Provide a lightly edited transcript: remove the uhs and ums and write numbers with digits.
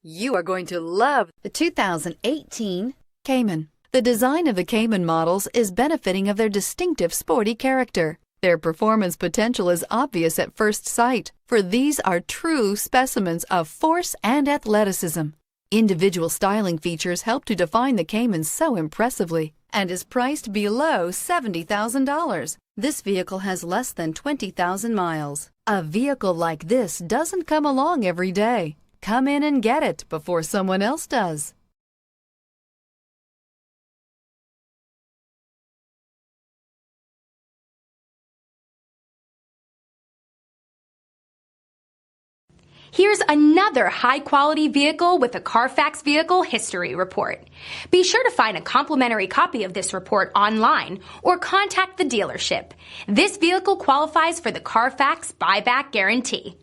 You are going to love the 2018 Cayman. The design of the Cayman models is benefiting of their distinctive sporty character. Their performance potential is obvious at first sight, for these are true specimens of force and athleticism. Individual styling features help to define the Cayman so impressively and is priced below $70,000. This vehicle has less than 20,000 miles. A vehicle like this doesn't come along every day. Come in and get it before someone else does. Here's another high-quality vehicle with a Carfax Vehicle History Report. Be sure to find a complimentary copy of this report online or contact the dealership. This vehicle qualifies for the Carfax Buyback Guarantee.